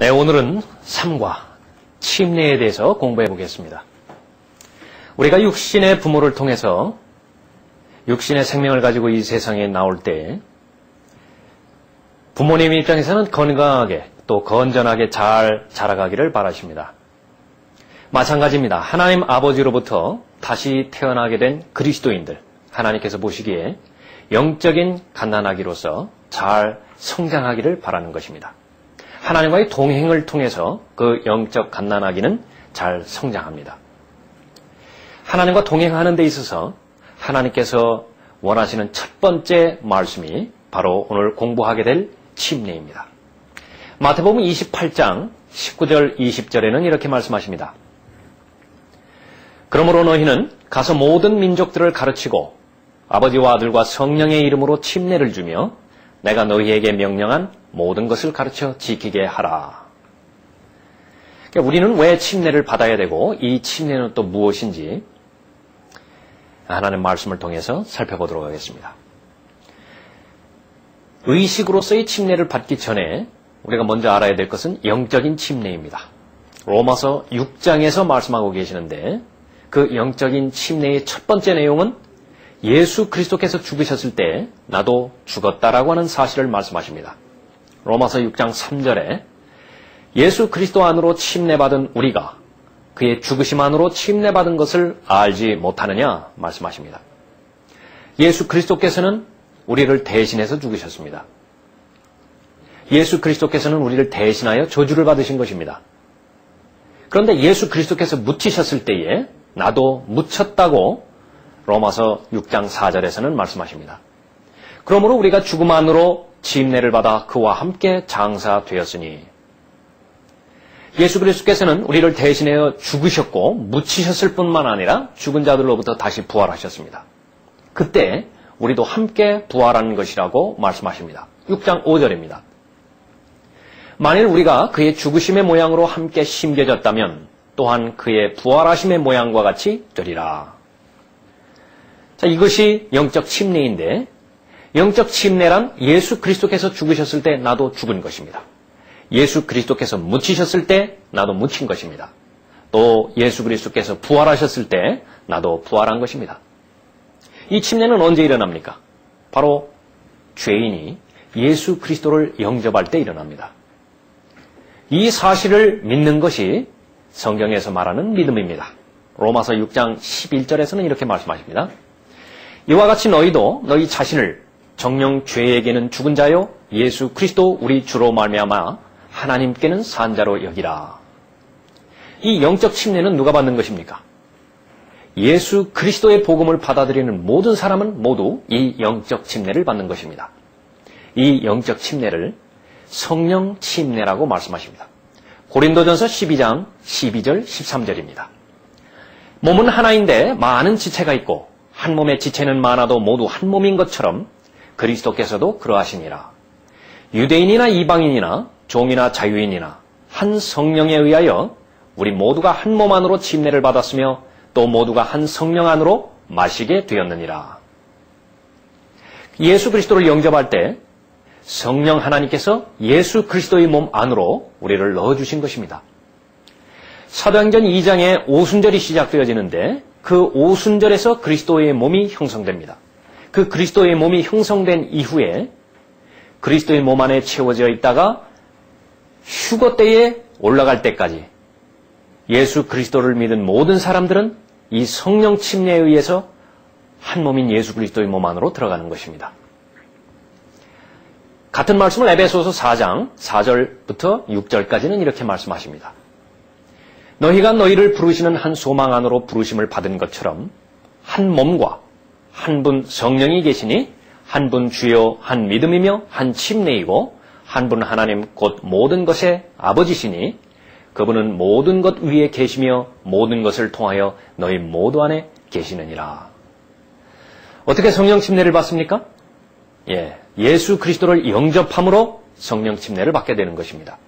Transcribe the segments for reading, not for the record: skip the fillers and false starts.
네, 오늘은 삶과 침례에 대해서 공부해 보겠습니다. 우리가 육신의 부모를 통해서 육신의 생명을 가지고 이 세상에 나올 때 부모님 입장에서는 건강하게 또 건전하게 잘 자라가기를 바라십니다. 마찬가지입니다. 하나님 아버지로부터 다시 태어나게 된 그리스도인들, 하나님께서 보시기에 영적인 갓난아기로서 잘 성장하기를 바라는 것입니다. 하나님과의 동행을 통해서 그 영적 갓난아기는 잘 성장합니다. 하나님과 동행하는 데 있어서 하나님께서 원하시는 첫 번째 말씀이 바로 오늘 공부하게 될 침례입니다. 마태복음 28장 19절 20절에는 이렇게 말씀하십니다. 그러므로 너희는 가서 모든 민족들을 가르치고 아버지와 아들과 성령의 이름으로 침례를 주며 내가 너희에게 명령한 모든 것을 가르쳐 지키게 하라. 그러니까 우리는 왜 침례를 받아야 되고 이 침례는 또 무엇인지 하나님의 말씀을 통해서 살펴보도록 하겠습니다. 의식으로서의 침례를 받기 전에 우리가 먼저 알아야 될 것은 영적인 침례입니다. 로마서 6장에서 말씀하고 계시는데 그 영적인 침례의 첫 번째 내용은 예수 그리스도께서 죽으셨을 때 나도 죽었다라고 하는 사실을 말씀하십니다. 로마서 6장 3절에 예수 그리스도 안으로 침례받은 우리가 그의 죽으심 안으로 침례받은 것을 알지 못하느냐 말씀하십니다. 예수 그리스도께서는 우리를 대신해서 죽으셨습니다. 예수 그리스도께서는 우리를 대신하여 저주를 받으신 것입니다. 그런데 예수 그리스도께서 묻히셨을 때에 나도 묻혔다고 로마서 6장 4절에서는 말씀하십니다. 그러므로 우리가 죽음 안으로 침례를 받아 그와 함께 장사되었으니 예수 그리스도께서는 우리를 대신하여 죽으셨고 묻히셨을 뿐만 아니라 죽은 자들로부터 다시 부활하셨습니다. 그때 우리도 함께 부활하는 것이라고 말씀하십니다. 6장 5절입니다. 만일 우리가 그의 죽으심의 모양으로 함께 심겨졌다면 또한 그의 부활하심의 모양과 같이 되리라. 자, 이것이 영적 침례인데 영적 침례란 예수 그리스도께서 죽으셨을 때 나도 죽은 것입니다. 예수 그리스도께서 묻히셨을 때 나도 묻힌 것입니다. 또 예수 그리스도께서 부활하셨을 때 나도 부활한 것입니다. 이 침례는 언제 일어납니까? 바로 죄인이 예수 그리스도를 영접할 때 일어납니다. 이 사실을 믿는 것이 성경에서 말하는 믿음입니다. 로마서 6장 11절에서는 이렇게 말씀하십니다. 이와 같이 너희도 너희 자신을 정령 죄에게는 죽은 자요 예수 그리스도 우리 주로 말미암아 하나님께는 산 자로 여기라. 이 영적 침례는 누가 받는 것입니까? 예수 그리스도의 복음을 받아들이는 모든 사람은 모두 이 영적 침례를 받는 것입니다. 이 영적 침례를 성령 침례라고 말씀하십니다. 고린도전서 12장 12절 13절입니다. 몸은 하나인데 많은 지체가 있고 한 몸의 지체는 많아도 모두 한 몸인 것처럼 그리스도께서도 그러하시니라. 유대인이나 이방인이나 종이나 자유인이나 한 성령에 의하여 우리 모두가 한 몸 안으로 침례를 받았으며 또 모두가 한 성령 안으로 마시게 되었느니라. 예수 그리스도를 영접할 때 성령 하나님께서 예수 그리스도의 몸 안으로 우리를 넣어주신 것입니다. 사도행전 2장에 오순절이 시작되어지는데 그 오순절에서 그리스도의 몸이 형성됩니다. 그 그리스도의 몸이 형성된 이후에 그리스도의 몸 안에 채워져 있다가 휴거 때에 올라갈 때까지 예수 그리스도를 믿은 모든 사람들은 이 성령 침례에 의해서 한 몸인 예수 그리스도의 몸 안으로 들어가는 것입니다. 같은 말씀을 에베소서 4장 4절부터 6절까지는 이렇게 말씀하십니다. 너희가 너희를 부르시는 한 소망 안으로 부르심을 받은 것처럼 한 몸과 한 분 성령이 계시니 한 분 주요 한 믿음이며 한 침례이고 한 분 하나님 곧 모든 것의 아버지시니 그분은 모든 것 위에 계시며 모든 것을 통하여 너희 모두 안에 계시느니라. 어떻게 성령 침례를 받습니까? 예수 그리스도를 영접함으로 성령 침례를 받게 되는 것입니다.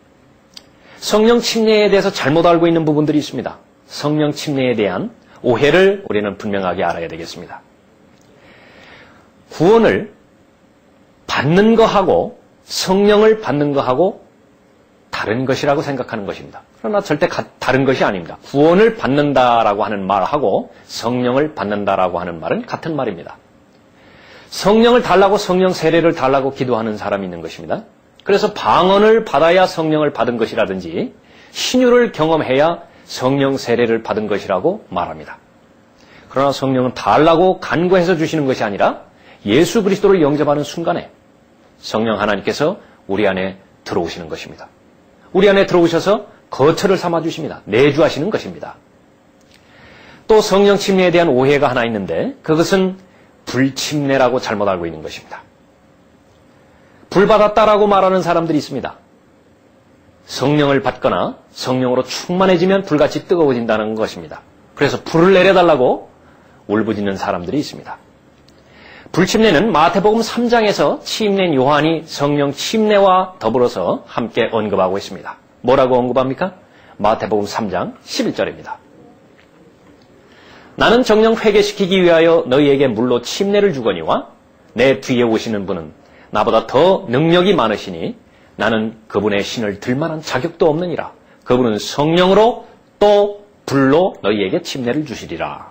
성령 침례에 대해서 잘못 알고 있는 부분들이 있습니다. 성령 침례에 대한 오해를 우리는 분명하게 알아야 되겠습니다. 구원을 받는 거하고 성령을 받는 거하고 다른 것이라고 생각하는 것입니다. 그러나 절대 다른 것이 아닙니다. 구원을 받는다라고 하는 말하고 성령을 받는다라고 하는 말은 같은 말입니다. 성령을 달라고 성령 세례를 달라고 기도하는 사람이 있는 것입니다. 그래서 방언을 받아야 성령을 받은 것이라든지 신유를 경험해야 성령 세례를 받은 것이라고 말합니다. 그러나 성령은 달라고 간구해서 주시는 것이 아니라 예수 그리스도를 영접하는 순간에 성령 하나님께서 우리 안에 들어오시는 것입니다. 우리 안에 들어오셔서 거처를 삼아주십니다. 내주하시는 것입니다. 또 성령 침례에 대한 오해가 하나 있는데 그것은 불침례라고 잘못 알고 있는 것입니다. 불 받았다라고 말하는 사람들이 있습니다. 성령을 받거나 성령으로 충만해지면 불같이 뜨거워진다는 것입니다. 그래서 불을 내려달라고 울부짖는 사람들이 있습니다. 불침례는 마태복음 3장에서 침례인 요한이 성령 침례와 더불어서 함께 언급하고 있습니다. 뭐라고 언급합니까? 마태복음 3장 11절입니다. 나는 정령 회개시키기 위하여 너희에게 물로 침례를 주거니와 내 뒤에 오시는 분은 나보다 더 능력이 많으시니 나는 그분의 신을 들 만한 자격도 없느니라. 그분은 성령으로 또 불로 너희에게 침례를 주시리라.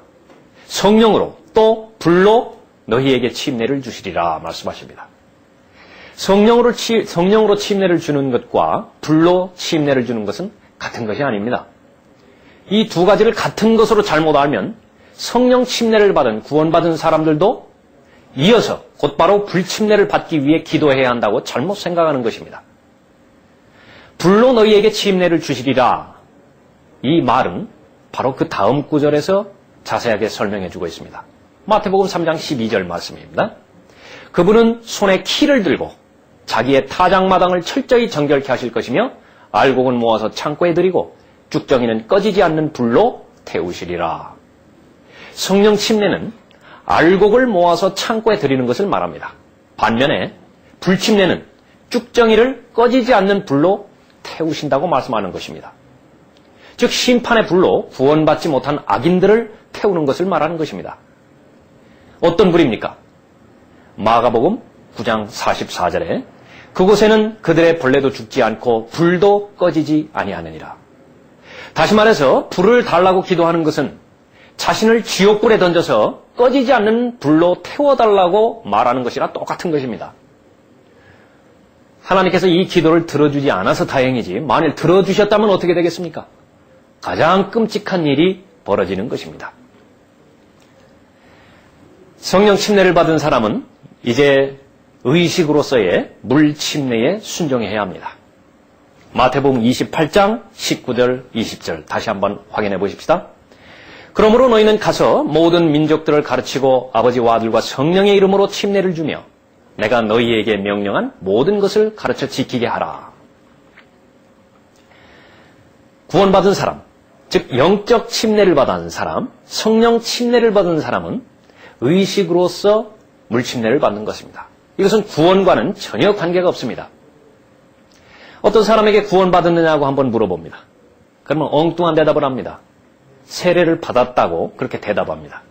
성령으로 또 불로 너희에게 침례를 주시리라 말씀하십니다. 성령으로 침례를 주는 것과 불로 침례를 주는 것은 같은 것이 아닙니다. 이 두 가지를 같은 것으로 잘못 알면 성령 침례를 받은 구원받은 사람들도 이어서 곧바로 불침례를 받기 위해 기도해야 한다고 잘못 생각하는 것입니다. 불로 너희에게 침례를 주시리라. 이 말은 바로 그 다음 구절에서 자세하게 설명해 주고 있습니다. 마태복음 3장 12절 말씀입니다. 그분은 손에 키를 들고 자기의 타작마당을 철저히 정결케 하실 것이며 알곡은 모아서 창고에 들이고 쭉정이는 꺼지지 않는 불로 태우시리라. 성령 침례는 알곡을 모아서 창고에 들이는 것을 말합니다. 반면에 불침례는 쭉정이를 꺼지지 않는 불로 태우신다고 말씀하는 것입니다. 즉 심판의 불로 구원받지 못한 악인들을 태우는 것을 말하는 것입니다. 어떤 불입니까? 마가복음 9장 44절에 그곳에는 그들의 벌레도 죽지 않고 불도 꺼지지 아니하느니라. 다시 말해서 불을 달라고 기도하는 것은 자신을 지옥불에 던져서 꺼지지 않는 불로 태워달라고 말하는 것이랑 똑같은 것입니다. 하나님께서 이 기도를 들어주지 않아서 다행이지 만일 들어주셨다면 어떻게 되겠습니까? 가장 끔찍한 일이 벌어지는 것입니다. 성령 침례를 받은 사람은 이제 의식으로서의 물 침례에 순종해야 합니다. 마태복음 28장 19절 20절 다시 한번 확인해 보십시다. 그러므로 너희는 가서 모든 민족들을 가르치고 아버지와 아들과 성령의 이름으로 침례를 주며 내가 너희에게 명령한 모든 것을 가르쳐 지키게 하라. 구원받은 사람, 즉 영적 침례를 받은 사람, 성령 침례를 받은 사람은 의식으로서 물침례를 받는 것입니다. 이것은 구원과는 전혀 관계가 없습니다. 어떤 사람에게 구원받았느냐고 한번 물어봅니다. 그러면 엉뚱한 대답을 합니다. 세례를 받았다고 그렇게 대답합니다.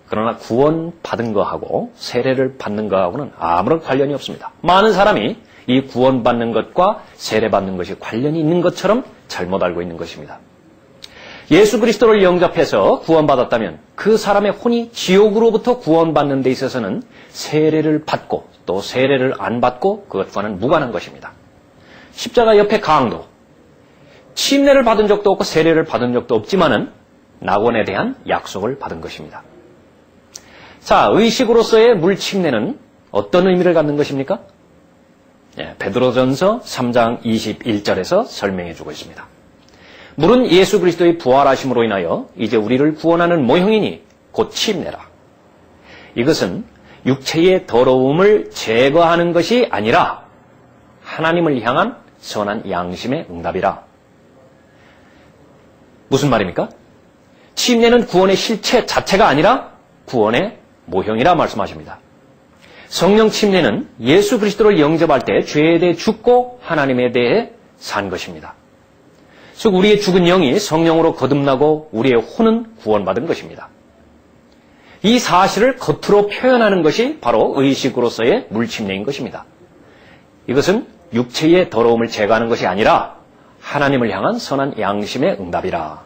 그러나 구원받은 거하고 세례를 받는 거하고는 아무런 관련이 없습니다. 많은 사람이 이 구원받는 것과 세례받는 것이 관련이 있는 것처럼 잘못 알고 있는 것입니다. 예수 그리스도를 영접해서 구원받았다면 그 사람의 혼이 지옥으로부터 구원받는 데 있어서는 세례를 받고 또 세례를 안 받고 그것과는 무관한 것입니다. 십자가 옆에 강도, 침례를 받은 적도 없고 세례를 받은 적도 없지만은 낙원에 대한 약속을 받은 것입니다. 자, 의식으로서의 물 침례는 어떤 의미를 갖는 것입니까? 베드로전서 3장 21절에서 설명해 주고 있습니다. 물은 예수 그리스도의 부활하심으로 인하여 이제 우리를 구원하는 모형이니 곧 침례라. 이것은 육체의 더러움을 제거하는 것이 아니라 하나님을 향한 선한 양심의 응답이라. 무슨 말입니까? 침례는 구원의 실체 자체가 아니라 구원의 모형이라 말씀하십니다. 성령 침례는 예수 그리스도를 영접할 때 죄에 대해 죽고 하나님에 대해 산 것입니다. 즉 우리의 죽은 영이 성령으로 거듭나고 우리의 혼은 구원받은 것입니다. 이 사실을 겉으로 표현하는 것이 바로 의식으로서의 물침례인 것입니다. 이것은 육체의 더러움을 제거하는 것이 아니라 하나님을 향한 선한 양심의 응답이라.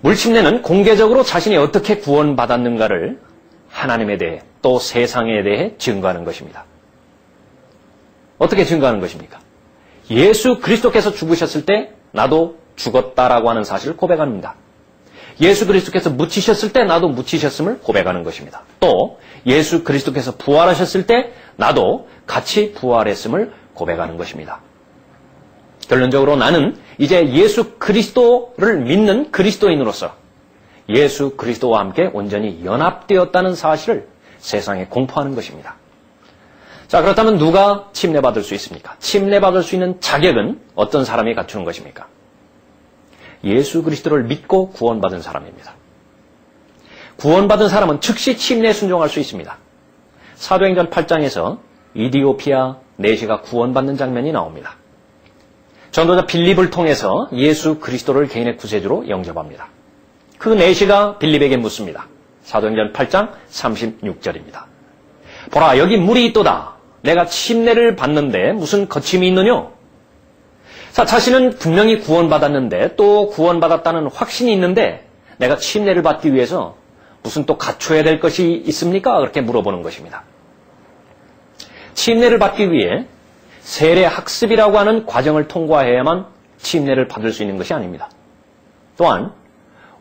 물침례는 공개적으로 자신이 어떻게 구원받았는가를 하나님에 대해 또 세상에 대해 증거하는 것입니다. 어떻게 증거하는 것입니까? 예수 그리스도께서 죽으셨을 때 나도 죽었다라고 하는 사실을 고백합니다. 예수 그리스도께서 묻히셨을 때 나도 묻히셨음을 고백하는 것입니다. 또 예수 그리스도께서 부활하셨을 때 나도 같이 부활했음을 고백하는 것입니다. 결론적으로 나는 이제 예수 그리스도를 믿는 그리스도인으로서 예수 그리스도와 함께 온전히 연합되었다는 사실을 세상에 공포하는 것입니다. 자, 그렇다면 누가 침례받을 수 있습니까? 침례받을 수 있는 자격은 어떤 사람이 갖추는 것입니까? 예수 그리스도를 믿고 구원받은 사람입니다. 구원받은 사람은 즉시 침례에 순종할 수 있습니다. 사도행전 8장에서 이디오피아 내시가 구원받는 장면이 나옵니다. 전도자 빌립을 통해서 예수 그리스도를 개인의 구세주로 영접합니다. 그 내시가 빌립에게 묻습니다. 사도행전 8장 36절입니다. 보라, 여기 물이 있도다. 내가 침례를 받는데 무슨 거침이 있느뇨? 자, 자신은 분명히 구원받았는데 또 구원받았다는 확신이 있는데 내가 침례를 받기 위해서 무슨 또 갖춰야 될 것이 있습니까? 그렇게 물어보는 것입니다. 침례를 받기 위해 세례 학습이라고 하는 과정을 통과해야만 침례를 받을 수 있는 것이 아닙니다. 또한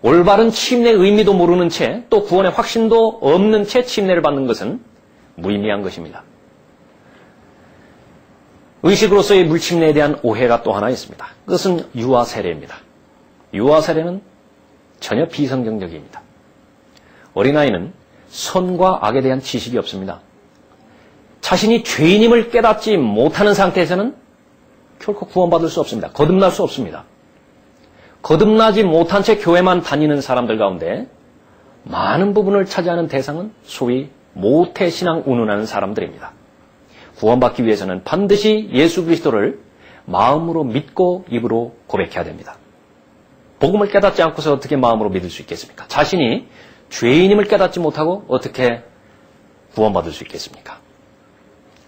올바른 침례의 의미도 모르는 채 또 구원의 확신도 없는 채 침례를 받는 것은 무의미한 것입니다. 의식으로서의 물침례에 대한 오해가 또 하나 있습니다. 그것은 유아 세례입니다. 유아 세례는 전혀 비성경적입니다. 어린아이는 선과 악에 대한 지식이 없습니다. 자신이 죄인임을 깨닫지 못하는 상태에서는 결코 구원받을 수 없습니다. 거듭날 수 없습니다. 거듭나지 못한 채 교회만 다니는 사람들 가운데 많은 부분을 차지하는 대상은 소위 모태신앙 운운하는 사람들입니다. 구원받기 위해서는 반드시 예수 그리스도를 마음으로 믿고 입으로 고백해야 됩니다. 복음을 깨닫지 않고서 어떻게 마음으로 믿을 수 있겠습니까? 자신이 죄인임을 깨닫지 못하고 어떻게 구원받을 수 있겠습니까?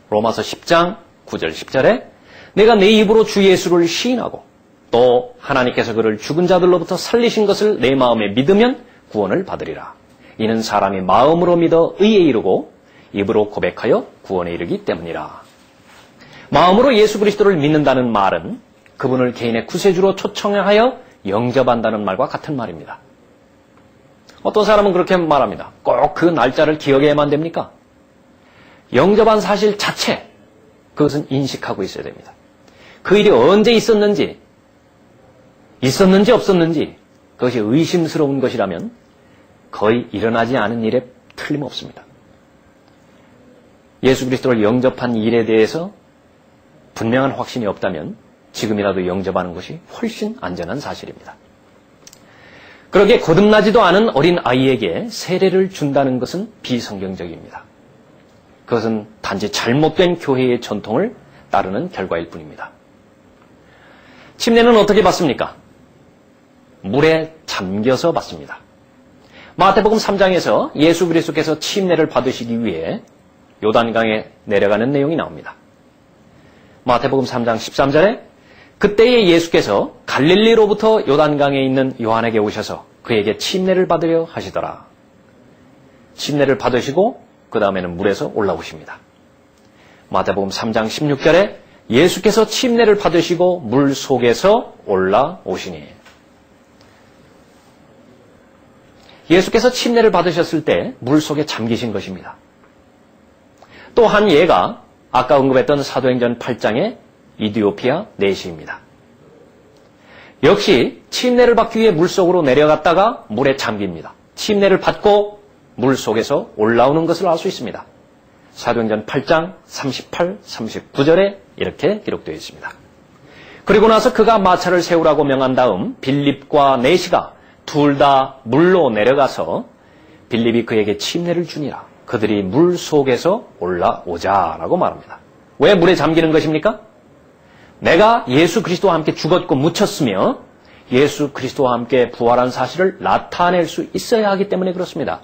로마서 10장 9절 10절에 내가 내 입으로 주 예수를 시인하고 또 하나님께서 그를 죽은 자들로부터 살리신 것을 내 마음에 믿으면 구원을 받으리라. 이는 사람이 마음으로 믿어 의에 이르고 입으로 고백하여 구원에 이르기 때문이라. 마음으로 예수 그리스도를 믿는다는 말은 그분을 개인의 구세주로 초청하여 영접한다는 말과 같은 말입니다. 어떤 사람은 그렇게 말합니다. 꼭 그 날짜를 기억해야만 됩니까? 영접한 사실 자체, 그것은 인식하고 있어야 됩니다. 그 일이 언제 있었는지 없었는지 그것이 의심스러운 것이라면 거의 일어나지 않은 일에 틀림없습니다. 예수 그리스도를 영접한 일에 대해서 분명한 확신이 없다면 지금이라도 영접하는 것이 훨씬 안전한 사실입니다. 그러기에 거듭나지도 않은 어린 아이에게 세례를 준다는 것은 비성경적입니다. 그것은 단지 잘못된 교회의 전통을 따르는 결과일 뿐입니다. 침례는 어떻게 받습니까? 물에 잠겨서 받습니다. 마태복음 3장에서 예수 그리스도께서 침례를 받으시기 위해 요단강에 내려가는 내용이 나옵니다. 마태복음 3장 13절에 그때에 예수께서 갈릴리로부터 요단강에 있는 요한에게 오셔서 그에게 침례를 받으려 하시더라. 침례를 받으시고 그 다음에는 물에서 올라오십니다. 마태복음 3장 16절에 예수께서 침례를 받으시고 물 속에서 올라오시니 예수께서 침례를 받으셨을 때 물 속에 잠기신 것입니다. 또 한 예가 아까 언급했던 사도행전 8장의 이디오피아 내시입니다. 역시 침례를 받기 위해 물속으로 내려갔다가 물에 잠깁니다. 침례를 받고 물속에서 올라오는 것을 알 수 있습니다. 사도행전 8장 38, 39절에 이렇게 기록되어 있습니다. 그리고 나서 그가 마차를 세우라고 명한 다음 빌립과 내시가 둘 다 물로 내려가서 빌립이 그에게 침례를 주니라. 그들이 물 속에서 올라오자라고 말합니다. 왜 물에 잠기는 것입니까? 내가 예수 그리스도와 함께 죽었고 묻혔으며 예수 그리스도와 함께 부활한 사실을 나타낼 수 있어야 하기 때문에 그렇습니다.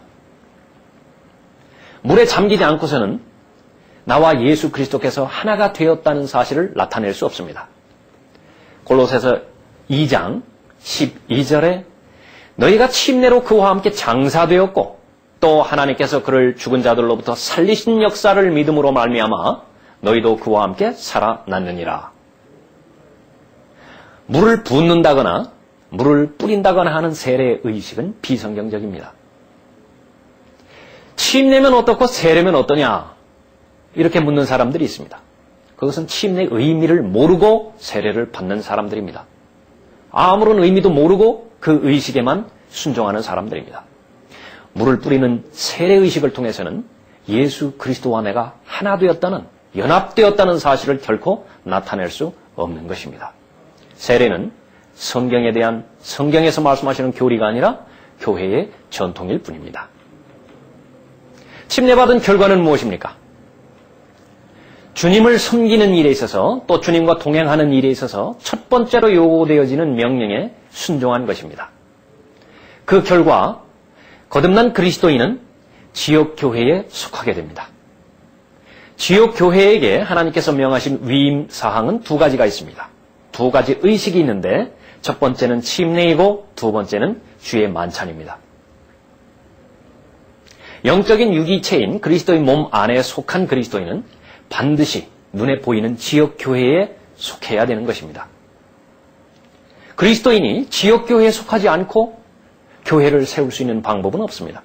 물에 잠기지 않고서는 나와 예수 그리스도께서 하나가 되었다는 사실을 나타낼 수 없습니다. 골로새서 2장 12절에 너희가 침례로 그와 함께 장사되었고 또 하나님께서 그를 죽은 자들로부터 살리신 역사를 믿음으로 말미암아 너희도 그와 함께 살아났느니라. 물을 붓는다거나 물을 뿌린다거나 하는 세례 의식은 비성경적입니다. 침례면 어떻고 세례면 어떠냐? 이렇게 묻는 사람들이 있습니다. 그것은 침례의 의미를 모르고 세례를 받는 사람들입니다. 아무런 의미도 모르고 그 의식에만 순종하는 사람들입니다. 물을 뿌리는 세례 의식을 통해서는 예수 그리스도와 내가 하나 되었다는, 연합되었다는 사실을 결코 나타낼 수 없는 것입니다. 세례는 성경에 대한, 성경에서 말씀하시는 교리가 아니라 교회의 전통일 뿐입니다. 침례받은 결과는 무엇입니까? 주님을 섬기는 일에 있어서 또 주님과 동행하는 일에 있어서 첫 번째로 요구되어지는 명령에 순종한 것입니다. 그 결과 거듭난 그리스도인은 지역교회에 속하게 됩니다. 지역교회에게 하나님께서 명하신 위임 사항은 두 가지가 있습니다. 두 가지 의식이 있는데 첫 번째는 침례이고 두 번째는 주의 만찬입니다. 영적인 유기체인 그리스도의 몸 안에 속한 그리스도인은 반드시 눈에 보이는 지역교회에 속해야 되는 것입니다. 그리스도인이 지역교회에 속하지 않고 교회를 세울 수 있는 방법은 없습니다.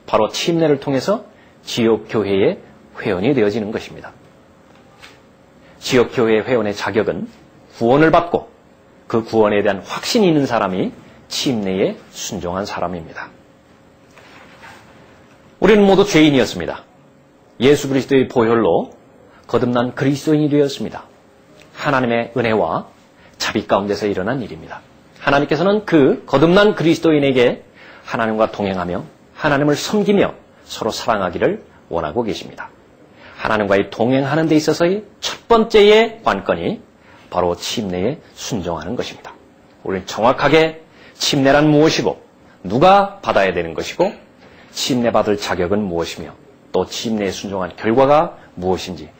바로 침례를 통해서 지역교회의 회원이 되어지는 것입니다. 지역교회 회원의 자격은 구원을 받고 그 구원에 대한 확신이 있는 사람이 침례에 순종한 사람입니다. 우리는 모두 죄인이었습니다. 예수 그리스도의 보혈로 거듭난 그리스도인이 되었습니다. 하나님의 은혜와 자비 가운데서 일어난 일입니다. 하나님께서는 그 거듭난 그리스도인에게 하나님과 동행하며 하나님을 섬기며 서로 사랑하기를 원하고 계십니다. 하나님과의 동행하는 데 있어서의 첫 번째의 관건이 바로 침례에 순종하는 것입니다. 우리는 정확하게 침례란 무엇이고 누가 받아야 되는 것이고 침례받을 자격은 무엇이며 또 침례에 순종한 결과가 무엇인지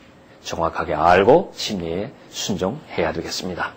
정확하게 알고 침례에 순종해야 되겠습니다.